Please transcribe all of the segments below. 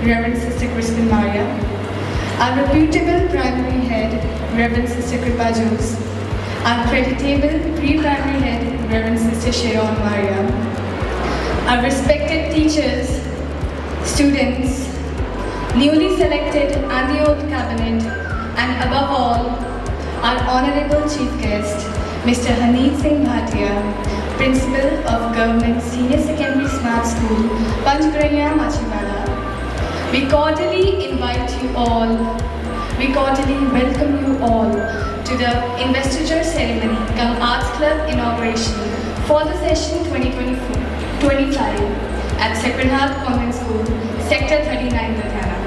Reverend Sister Crispin Maria, our reputable primary head, Reverend Sister Kripa Jose, our creditable pre-primary head, Reverend Sister Sharon Maria, our respected teachers, students, newly selected and the old cabinet, and above all, our honorable chief guest, Mr. Haneet Singh Bhatia, Principal of Government Senior Secondary Smart School, Panchgaraya, Machhiwada. We cordially invite you all, we cordially welcome you all to the investiture ceremony cum Arts Club inauguration for the session 2024-25 at Sacred Heart Convent School, Sector 39, Ludhiana.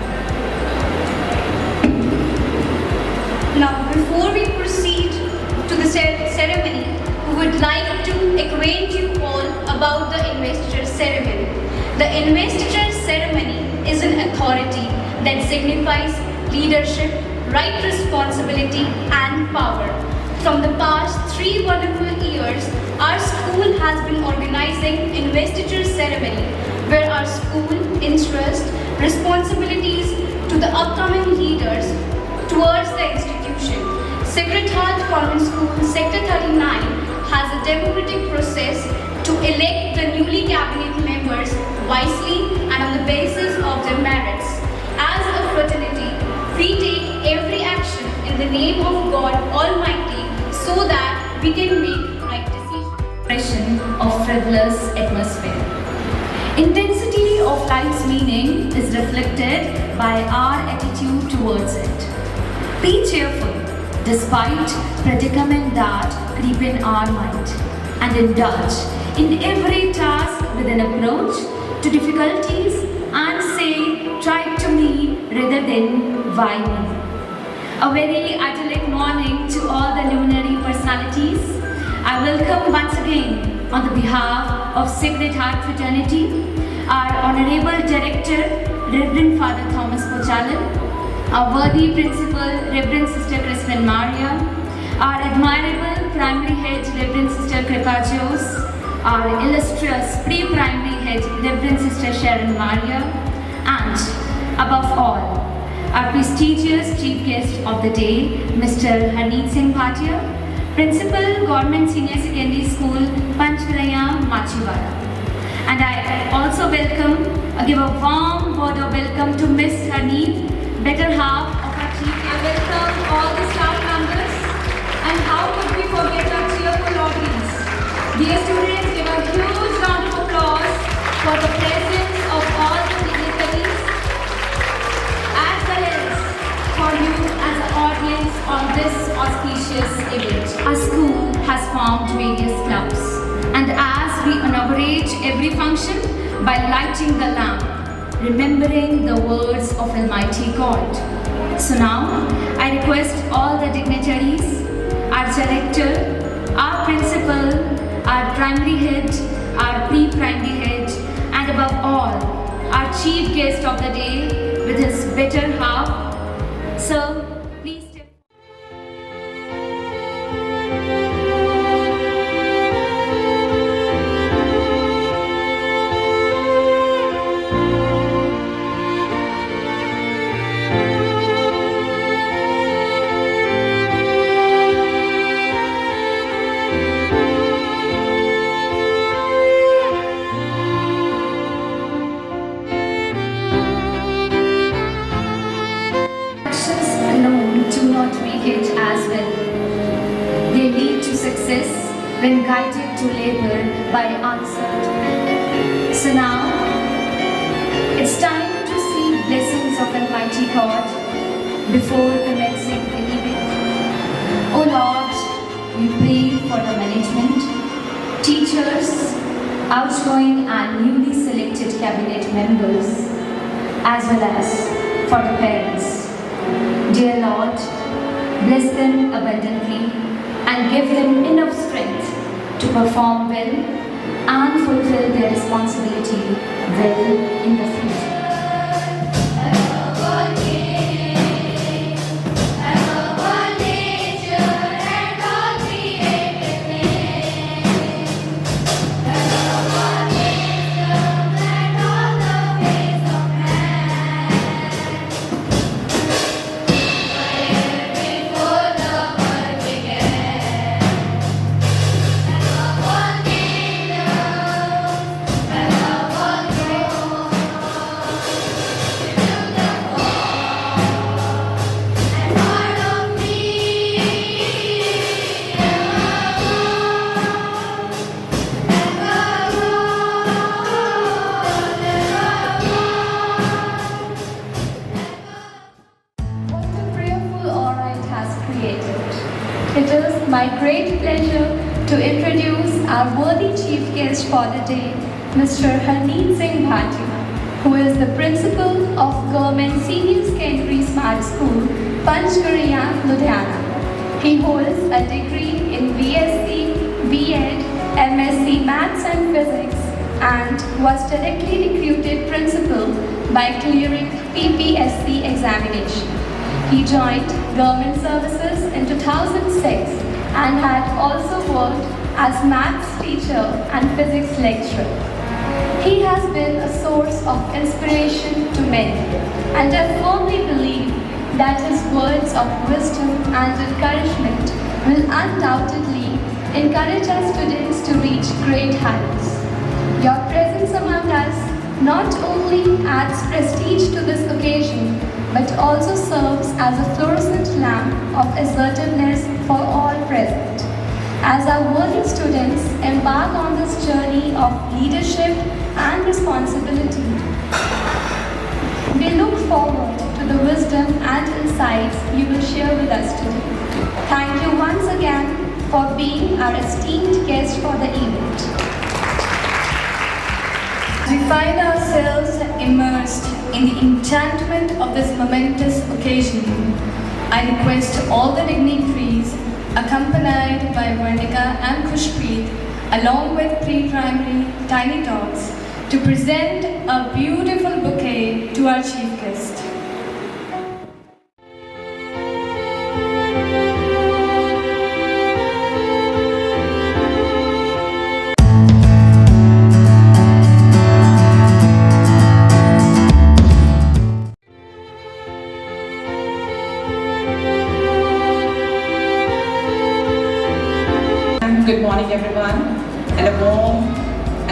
Now, before we proceed to the ceremony, we would like to acquaint you all about the investiture ceremony. The investiture ceremony is an authority that signifies leadership, right responsibility, and power. From the past 3 wonderful years, our school has been organizing investiture ceremony where our school entrusts responsibilities to the upcoming leaders towards the institution. Sacred Heart Convent School, Sector 39 has a democratic process to elect the newly cabinet members wisely and on the basis of their merits. As a fraternity, we take every action in the name of God Almighty so that we can make right decisions. Of frivolous atmosphere. Intensity of life's meaning is reflected by our attitude towards it. Be cheerful despite predicament that creep in our mind, and indulge in every task with an approach to difficulties and say, try to me rather than why me. A very idyllic morning to all the luminary personalities. I welcome once again on the behalf of Sacred Heart Fraternity, our Honorable Director, Reverend Father Thomas Pochalan, our worthy Principal, Reverend Sister Crispin Maria, our admirable Primary Head, Reverend Sister Kripa Jose, our illustrious Pre-Primary Head, Reverend Sister Sharon Maria, and above all, our prestigious Chief Guest of the day, Mr. Haneet Singh Bhatia, Principal, Government Senior Secondary School, Panchgaraya, Machhiwada. And I also give a warm word of welcome to Miss Haneet, better half of our chief. I welcome all the staff members, and how could we forget our cheerful audience? Dear students, give a huge round of applause for the presence of all the dignitaries, as well as for you as an audience on this auspicious event. Our school has formed various clubs, and as we inaugurate every function by lighting the lamp, remembering the words of Almighty God. So now, I request all the dignitaries, our director, our principal, our primary head, our pre-primary head, and above all, our chief guest of the day with his better half. So, please step. When guided to labor by answered. So now, it's time to see blessings of Almighty God before commencing the event. O Lord, we pray for the management, teachers, outgoing and newly selected cabinet members, as well as for the parents. Dear Lord, bless them abundantly and give them enough strength to perform well and fulfill their responsibility well in the future. our worthy chief guest for the day, Mr. Harneet Singh Bhatia, who is the principal of Government Senior Secondary Smart School, Panchgariya, Ludhiana. He holds a degree in BSc, B.Ed, MSc Maths and Physics, and was directly recruited principal by clearing PPSC examination. He joined government services in 2006 and had also worked as maths teacher and physics lecturer. He has been a source of inspiration to many, and I firmly believe that his words of wisdom and encouragement will undoubtedly encourage our students to reach great heights. Your presence among us not only adds prestige to this occasion, but also serves as a fluorescent lamp of assertiveness for all present. As our worthy students embark on this journey of leadership and responsibility, we look forward to the wisdom and insights you will share with us today. Thank you once again for being our esteemed guest for the event. We find ourselves immersed in the enchantment of this momentous occasion. I request all the dignitaries, accompanied by Varnika and Khushpreet, along with pre-primary tiny tots, to present a beautiful bouquet to our chief guest. Good morning, everyone, and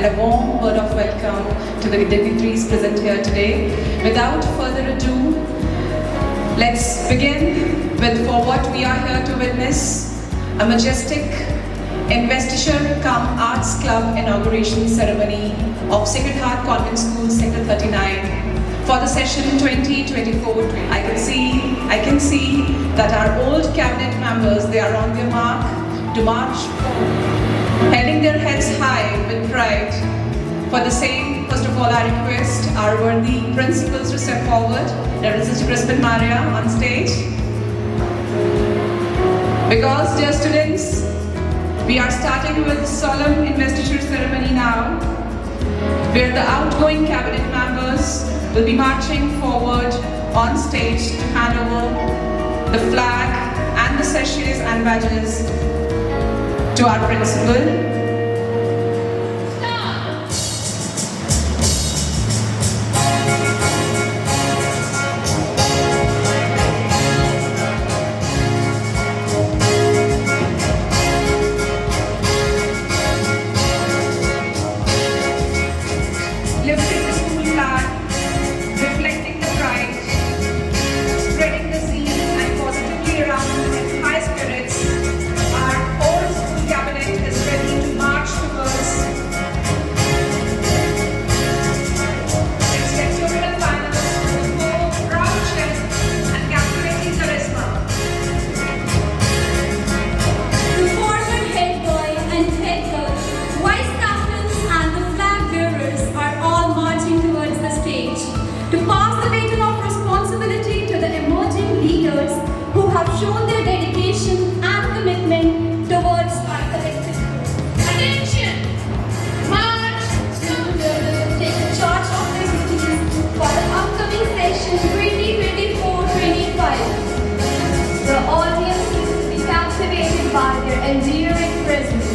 a warm word of welcome to the dignitaries present here today. Without further ado, let's begin with for what we are here to witness, a majestic investiture cum Arts Club inauguration ceremony of Sacred Heart Convent School, Sector 39 for the session 2024. I can see that our old cabinet members, they are on their mark to march forward, holding their heads high with pride. For the same, first of all, I request our worthy principals to step forward. Reverend Sister Crispin Maria on stage. Because, dear students, we are starting with the solemn investiture ceremony now, where the outgoing cabinet members will be marching forward on stage to hand over the flag and the sachets and badges to our principal. Lifting the school flag, reflecting the pride, spreading the zeal and positively around with high spirits, our whole school cabinet is ready to march towards its sectorial finals with bold, proud chest and captivating charisma. The former head boy and head girl, vice captains and the flag bearers are all marching towards the stage to pass the baton of responsibility to the emerging leaders who have shown their dedication and commitment towards our collective good. Attention! March! Take charge of their duties for the upcoming session 2024-25. The audience is to be captivated by their endearing presence.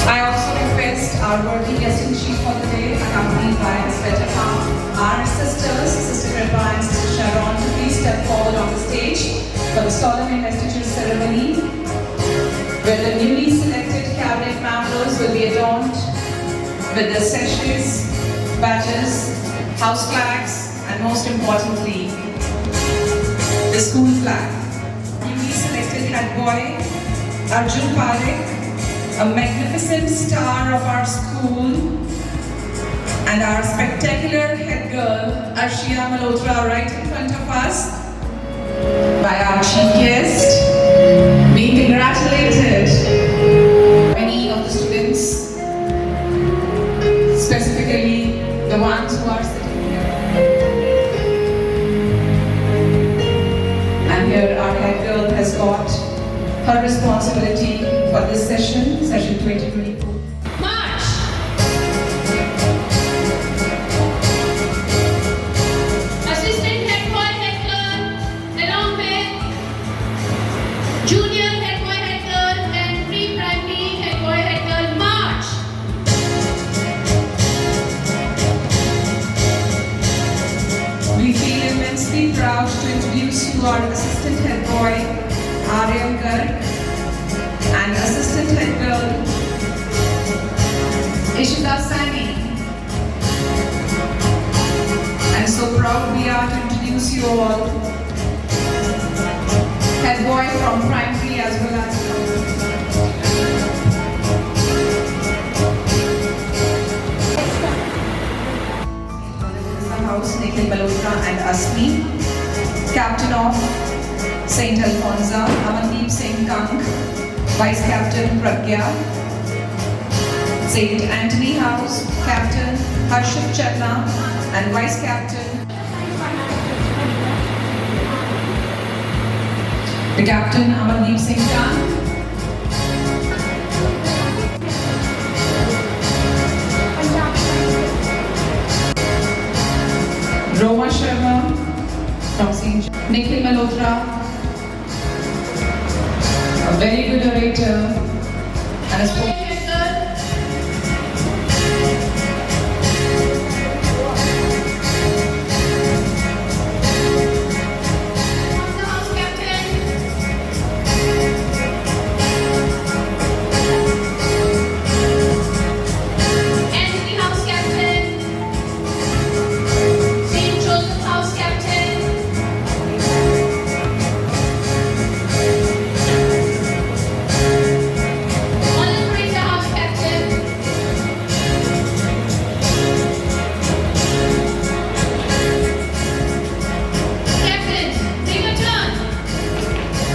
I also request our worthy guest in chief for the day, accompanied by Inspector Khan, our sisters, Sister Kripa and Sister Sharon, to please step forward on the stage for the solemn investiture ceremony, where the newly selected cabinet members will be adorned with the sachets, badges, house flags, and most importantly, the school flag. Newly selected head boy, Arjun Parekh, a magnificent star of our school, and our spectacular head girl, Arshia Malhotra, right in front of us, by our chief guest. Be congratulated. Many of the students, specifically the ones who are sitting here. And here our head girl has got her responsibility for this session 2024. March! Assistant head boy, head girl, along with junior head boy, head girl, and pre-primary head boy, head girl, march! We feel immensely proud to introduce you our assistant head boy, Aryan Garg, and assistant head girl, Ishita Sani. And so proud we are to introduce you all, head boy from primary as well as House, Nikhil Malhotra and Asmi, Captain of St. Alfonsa, Amandeep Singh Kank, Vice Captain Pragya, St. Anthony House, Captain Harshit Chatla and Vice Captain, the Captain Amandeep Singh Kank, Roma Sharma from St. Nikhil Malhotra, a very good orator and a spoken. House captain, Anthony House captain, St. Joseph House captain, Mother Teresa House captain, captain, take a turn,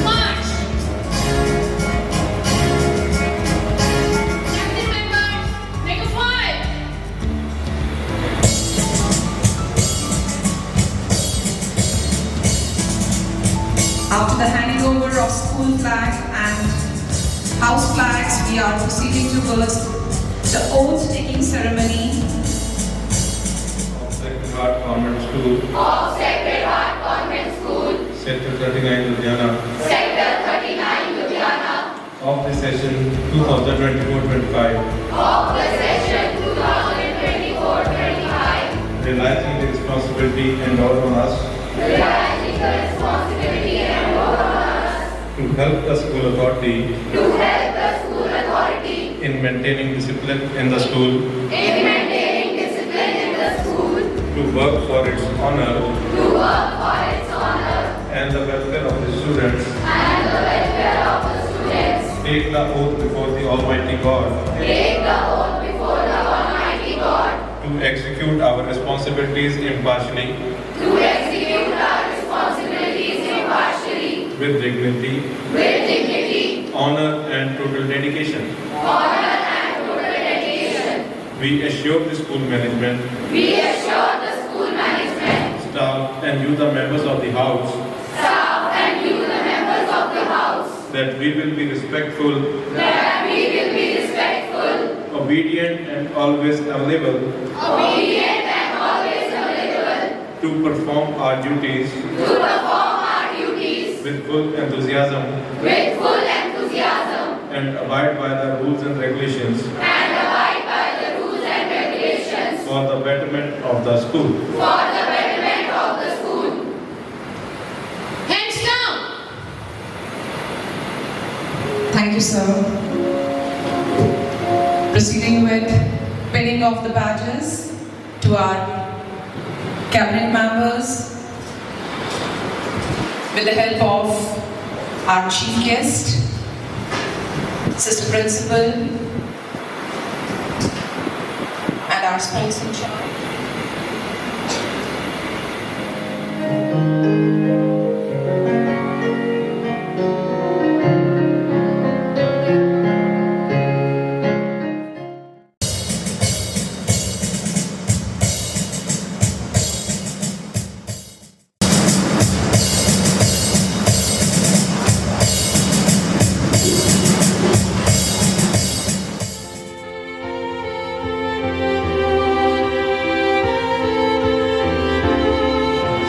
march. Captain members, make a file. After the handing over of school flag and house flags, we are proceeding towards the oath-taking ceremony. Of Sacred Heart Convent School. Of Sacred Heart Convent School, Sector 39 Ludhiana. Sector 39, Ludhiana, Of the session 2024-25. of the session 2024-25, Realizing the responsibility endowed on us realizing the responsibility enrolled on us to help the school authority to help the school authority in maintaining discipline in the school, in maintaining discipline in the school, to work for its honor to work for its honor and the welfare of the students, and the welfare of the students, take the oath before the Almighty God take the oath before the Almighty God to execute our responsibilities impartially, to execute our responsibilities impartially, with dignity, honor and total dedication. We assure the school management, We assure the school management, staff and you the members of the house staff and you the members of the house that we will be respectful, that we will be respectful, obedient and always available obedient and always available to perform our duties to perform our duties with full enthusiasm with full enthusiasm and abide by the rules and regulations and abide by the rules and regulations for the betterment of the school. for the betterment of the school. Hands down! Thank you, sir. Proceeding with pinning of the badges to our cabinet members with the help of our chief guest, Sister Principal, and our sports in charge.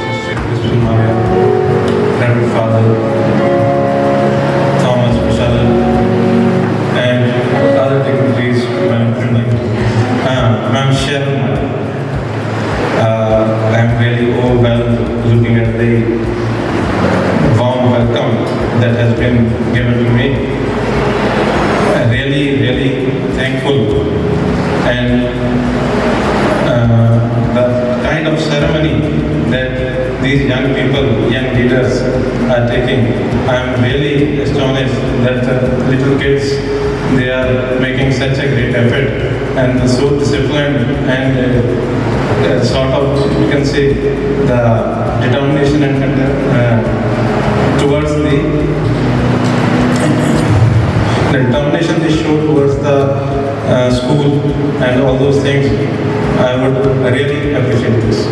Sister Christian Maria, Reverend Father Thomas Prasad, and other dignitaries, Ma'am Sharon. I'm really overwhelmed looking at the warm welcome that has been given to me. I'm really thankful, and the kind of ceremony that these young people, young leaders are taking, I'm really astonished that the little kids, they are making such a great effort and so disciplined and sort of, you can say, the determination and towards the determination they show towards the school and all those things. I would really appreciate this.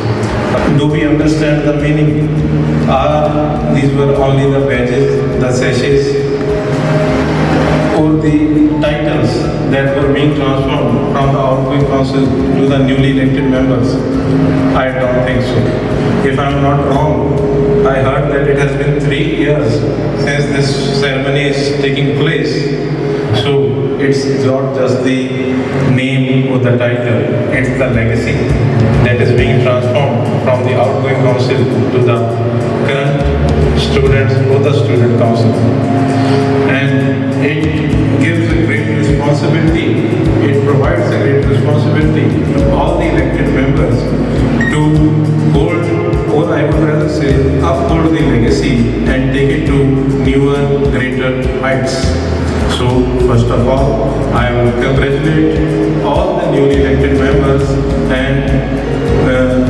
Do we understand the meaning? These were only the badges, the sashes, or the titles that were being transformed from the outgoing council to the newly elected members? I don't think so. If I'm not wrong, I heard that it has been 3 years since this ceremony is taking place. So it's not just the name or the title, it's the legacy that is being transformed from the outgoing council to the current students or the student council. And it gives a great responsibility, it provides a great responsibility to all the elected members to hold, or I would rather say, uphold the legacy and take it to newer, greater heights. So, first of all, I will congratulate all the newly elected members and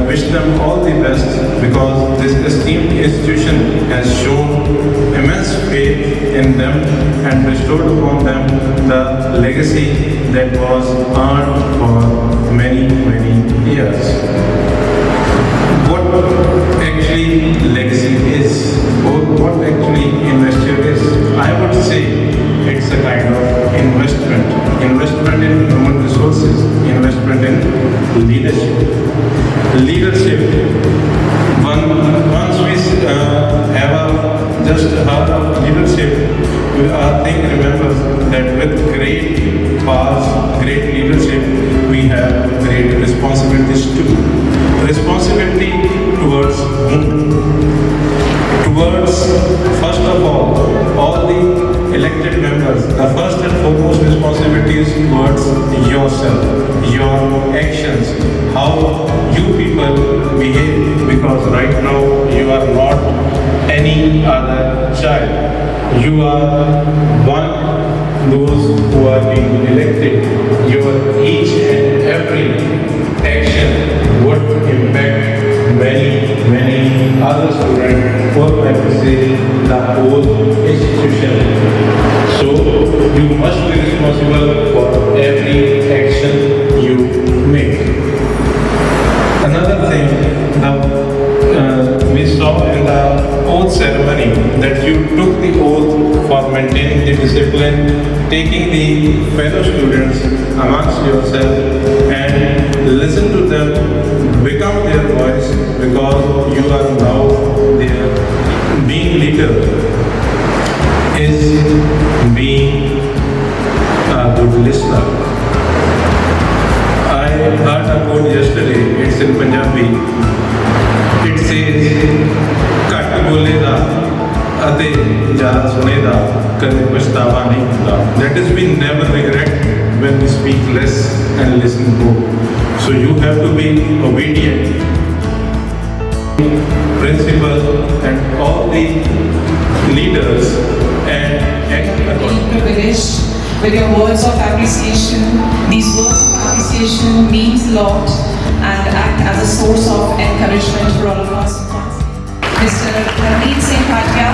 wish them all the best, because this esteemed institution has shown immense faith in them and bestowed upon them the legacy that was earned for many years. What actually legacy is, or what actually investure is, I would say it's a kind of investment in human resources, investment in leadership. Once we have just heard of leadership, our thing remembers that with great powers, great leadership, we have great responsibilities too. Responsibility towards whom? Towards, first of all the elected members. The first and foremost responsibility is towards yourself, your actions, how you people behave, because right now you are not any other child. You are one those who are being elected. Your each and every action would impact many other students, or I would say the whole institution. So you must be responsible for every action you make. Another thing, we saw in the oath ceremony that you took the oath for maintaining the discipline, taking the fellow students amongst yourself and listen to them, become their voice, because you are now their being leader is being a good listener. I heard a quote yesterday, it's in Punjabi. It says, "Kat boleda ate jada suneda, kade pachtawa nahi hota." That is, we never regret when we speak less and listen more. So you have to be obedient. Principal and all the leaders and Very privileged with your words of appreciation. These words of appreciation means a lot and act as a source of encouragement for all of us. Mr. Harneet Singh Bhatia.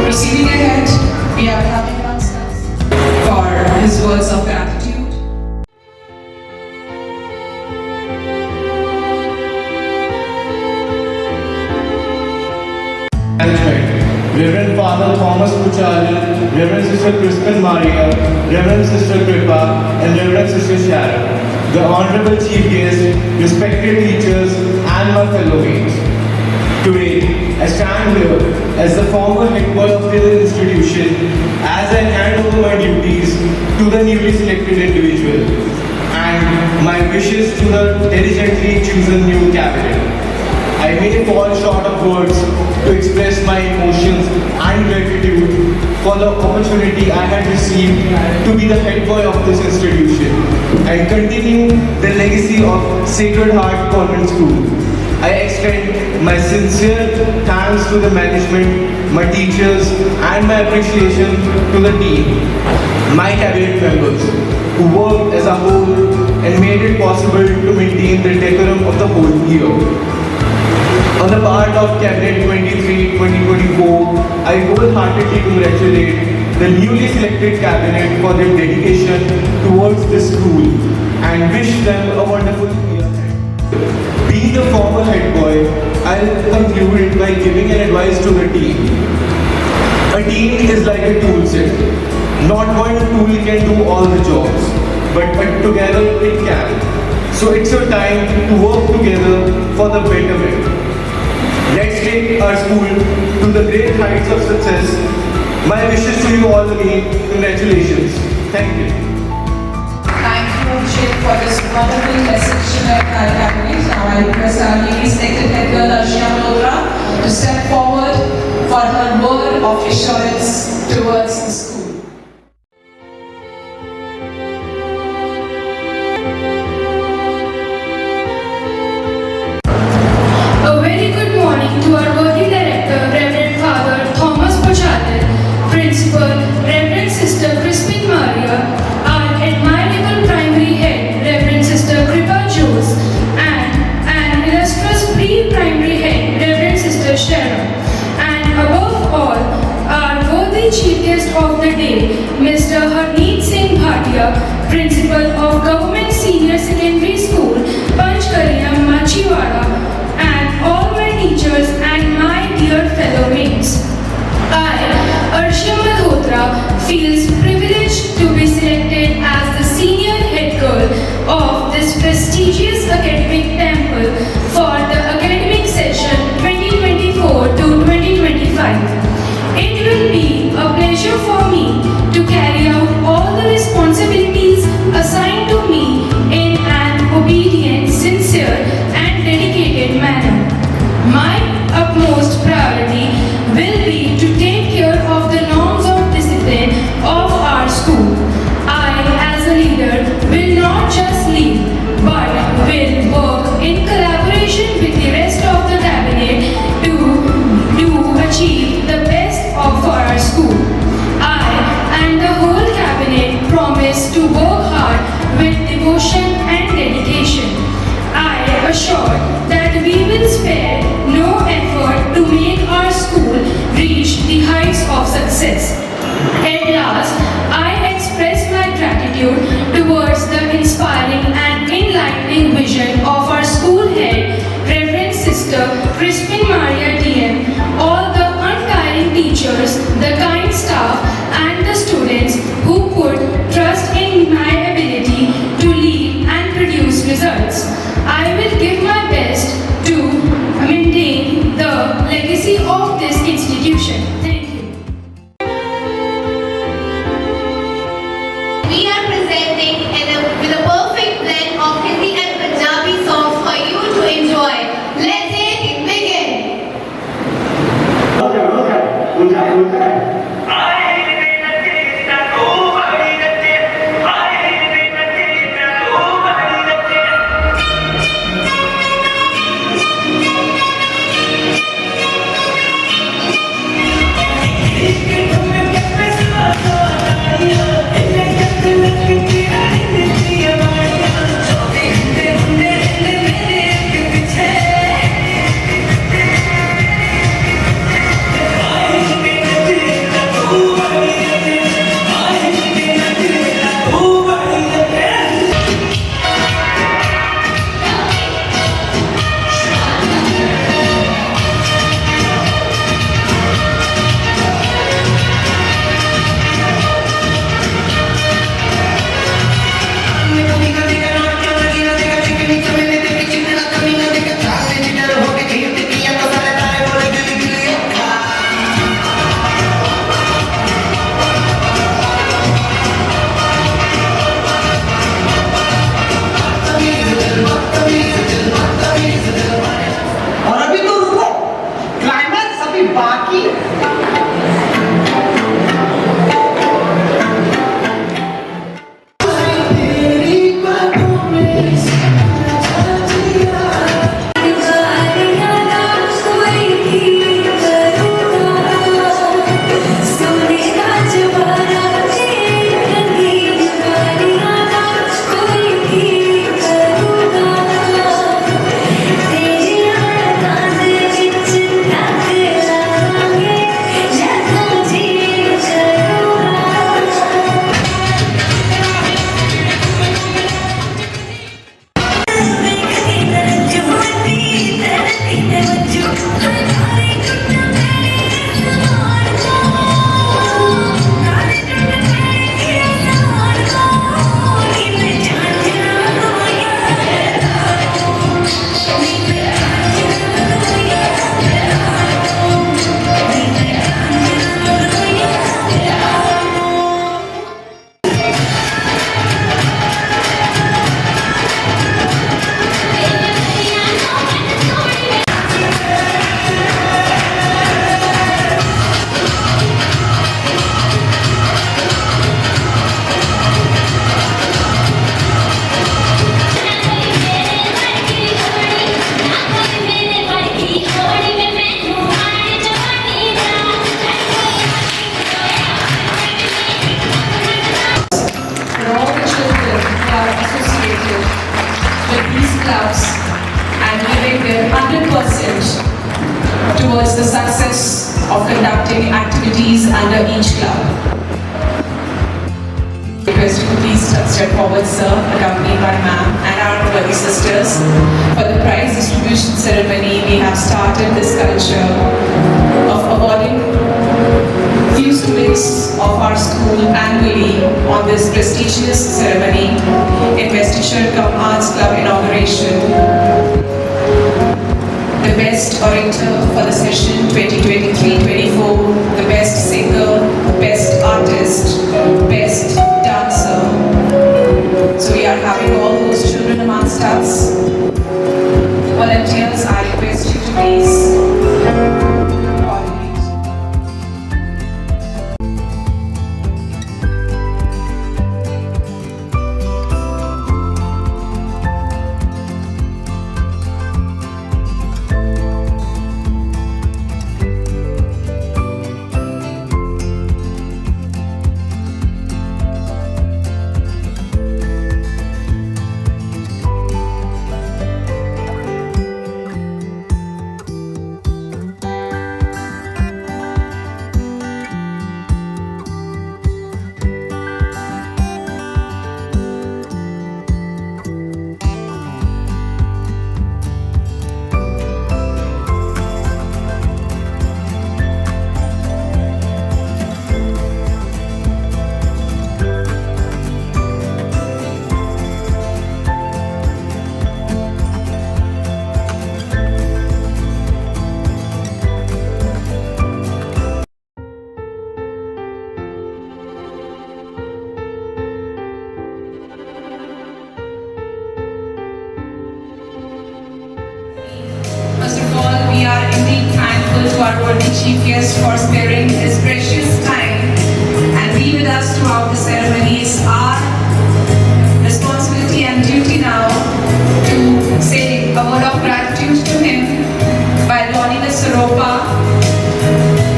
Proceeding ahead, we are having ourselves for his words of gratitude. Reverend Father Thomas Puchali, Reverend Sister Crispin Maria, Reverend Sister Kripa, and Reverend Sister Sharon, the Honorable Chief Guest, respected teachers, and my fellow mates. Today, I stand here as the former head boy of this institution as I hand over my duties to the newly selected individual and my wishes to the diligently chosen new cabinet. I may fall short of words to express my emotions and gratitude for the opportunity I had received to be the head boy of this institution and continue the legacy of Sacred Heart Convent School. I extend my sincere thanks to the management, my teachers, and my appreciation to the team, my cabinet members, who worked as a whole and made it possible to maintain the decorum of the whole year. On the part of Cabinet 23-2024, I wholeheartedly congratulate the newly selected cabinet for their dedication towards this school and wish them a wonderful year ahead. Being the former head boy, I'll conclude by giving an advice to the team. A team is like a tool set. Not one tool can do all the jobs, but together it can. So it's your time to work together for the betterment. Let's take our school to the great heights of success. My wishes to you all again. Congratulations. Thank you. Thank you, Abhishek, for this wonderful message at our cabinet. Now I request our newly selected head girl, Arshia Malhotra, to step forward for her word of assurance towards the school. A very good morning to our worthy director, Reverend Father Thomas Puchali, Principal, Reverend Sister Crispin Maria, our admirable primary head, Reverend Sister Kripa Jose, and an illustrious pre-primary head, Reverend Sister Sharon, and above all, our worthy chief guest of the day, Mr. Harneet Singh Bhatia, Principal of Government Senior Secondary School, Panchkaria, Machiwada, and all my teachers and my dear fellow mates. I, Arshia Malhotra, feels privileged to be selected as the senior head girl of this prestigious academic temple for the academic session 2024 to 2025. It will be a pleasure for me to carry out all the responsibilities assigned to me in an obedient, sincere, and dedicated manner. My utmost priority will be to take care of the norms of discipline of our school. I, as a leader, will not just lead, but will work in collaboration with the rest of the cabinet to achieve the best for our school. I and the whole cabinet promise to work hard with devotion and dedication. I assure that we will spare no effort to make our school reach the heights of success. At last, I express my gratitude towards the inspiring and enlightening vision of our school head, Reverend Sister Crispin Maria DM, all the untiring teachers, the kind staff, and the students who put trust in my ability to lead and produce results. I will give my best to maintain the legacy of this institution. Thank you. We are presenting with a perfect blend of Hindi and Punjabi songs for you to enjoy. Let's begin. their 100% towards the success of conducting activities under each club. Request you to please step forward, sir, accompanied by ma'am and our worthy sisters. For the prize distribution ceremony, we have started this culture of awarding few students of our school annually on this prestigious ceremony, Investiture Cum Arts Club inauguration. The best orator for the session 2023-24, the best singer, best artist, best dancer. So we are having all those children amongst us. Volunteers, I request you to please coordinate. First of all, we are indeed thankful to our worthy chief guest for sparing his precious time and be with us throughout the ceremony. It's our responsibility and duty now to say a word of gratitude to him by donning a Saropa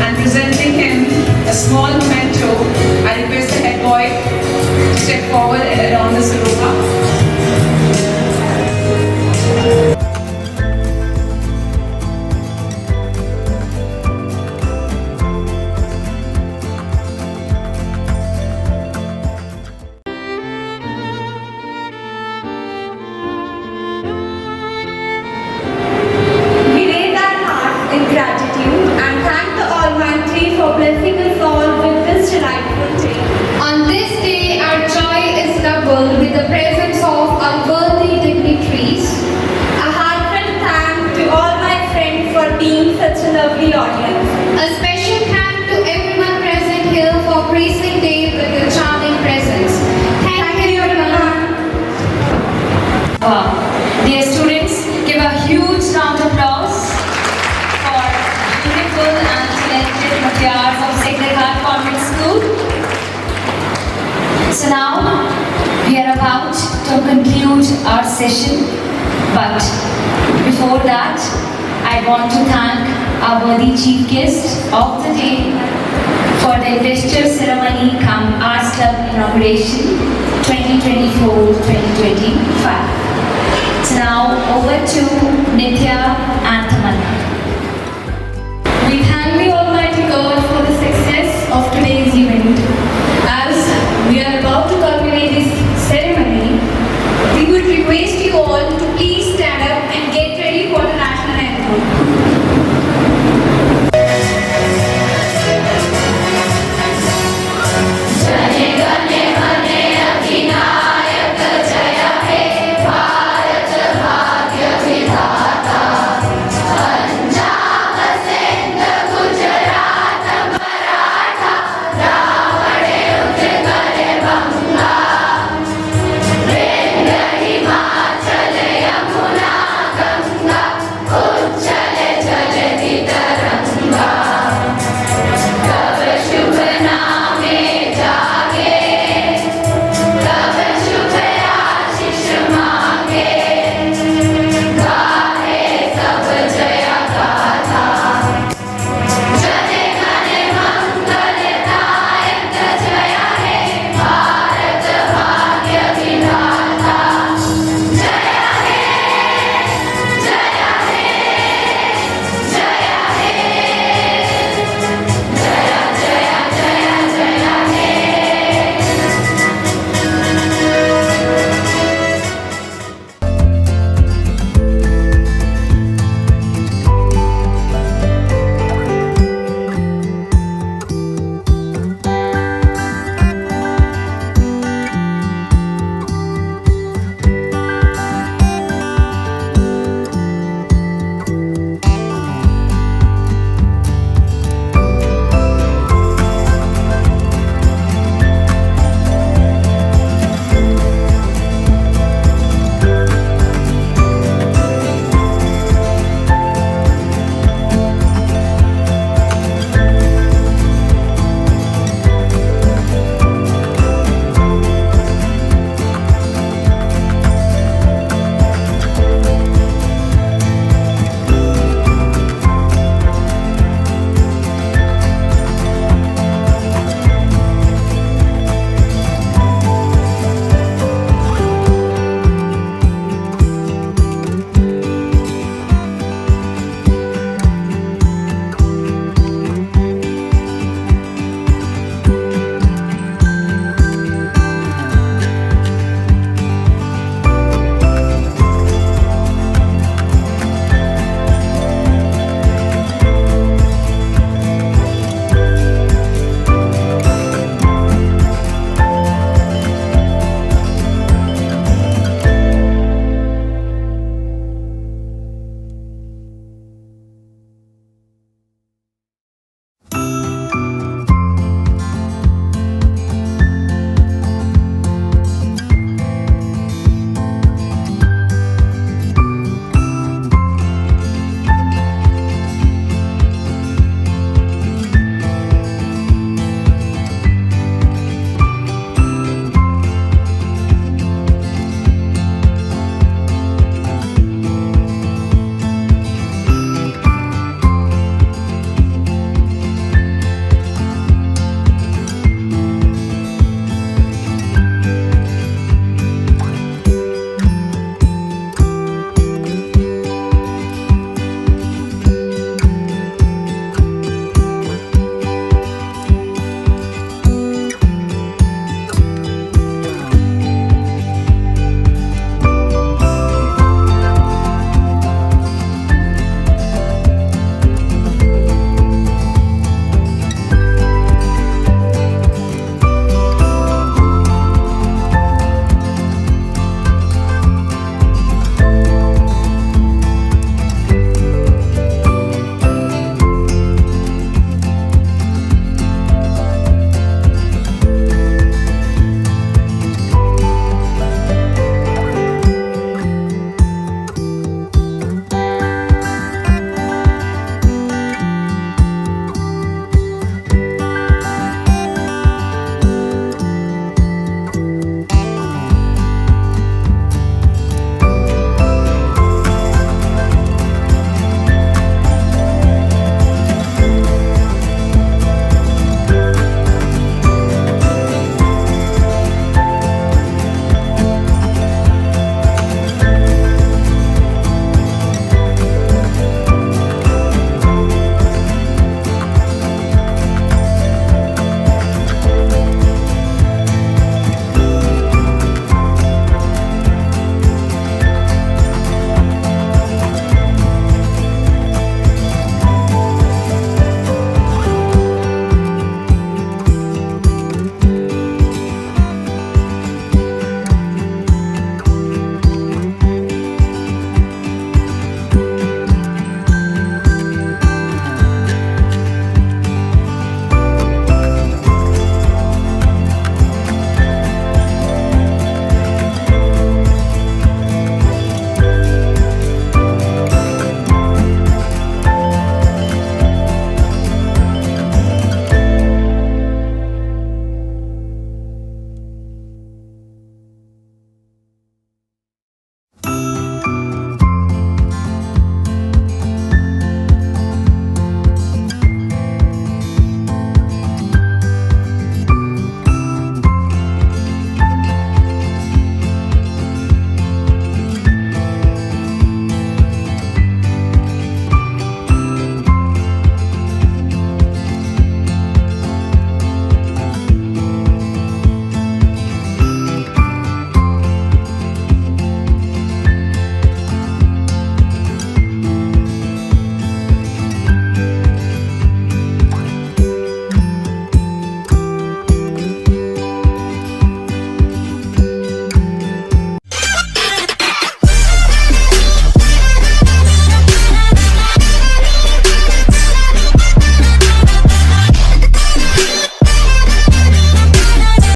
and presenting him a small memento. I request the head boy to step forward and don the Saropa. Gratitude and thank the Almighty for blessing us all with this delightful day. On this day, our joy is doubled with the presence of our worthy dignitaries. A heartfelt thank to all my friends for being such a lovely audience. A special thank to everyone present here for gracing day with your charming presence. Thank you, everyone. Wow. Dear students, give a huge round of applause for beautiful and talented Mutiyars of Sacred Heart Convent School. So now we are about to conclude our session, but before that I want to thank our worthy chief guest of the day for the Investiture Ceremony cum Arts Club inauguration 2024-2025. So now over to Nithya and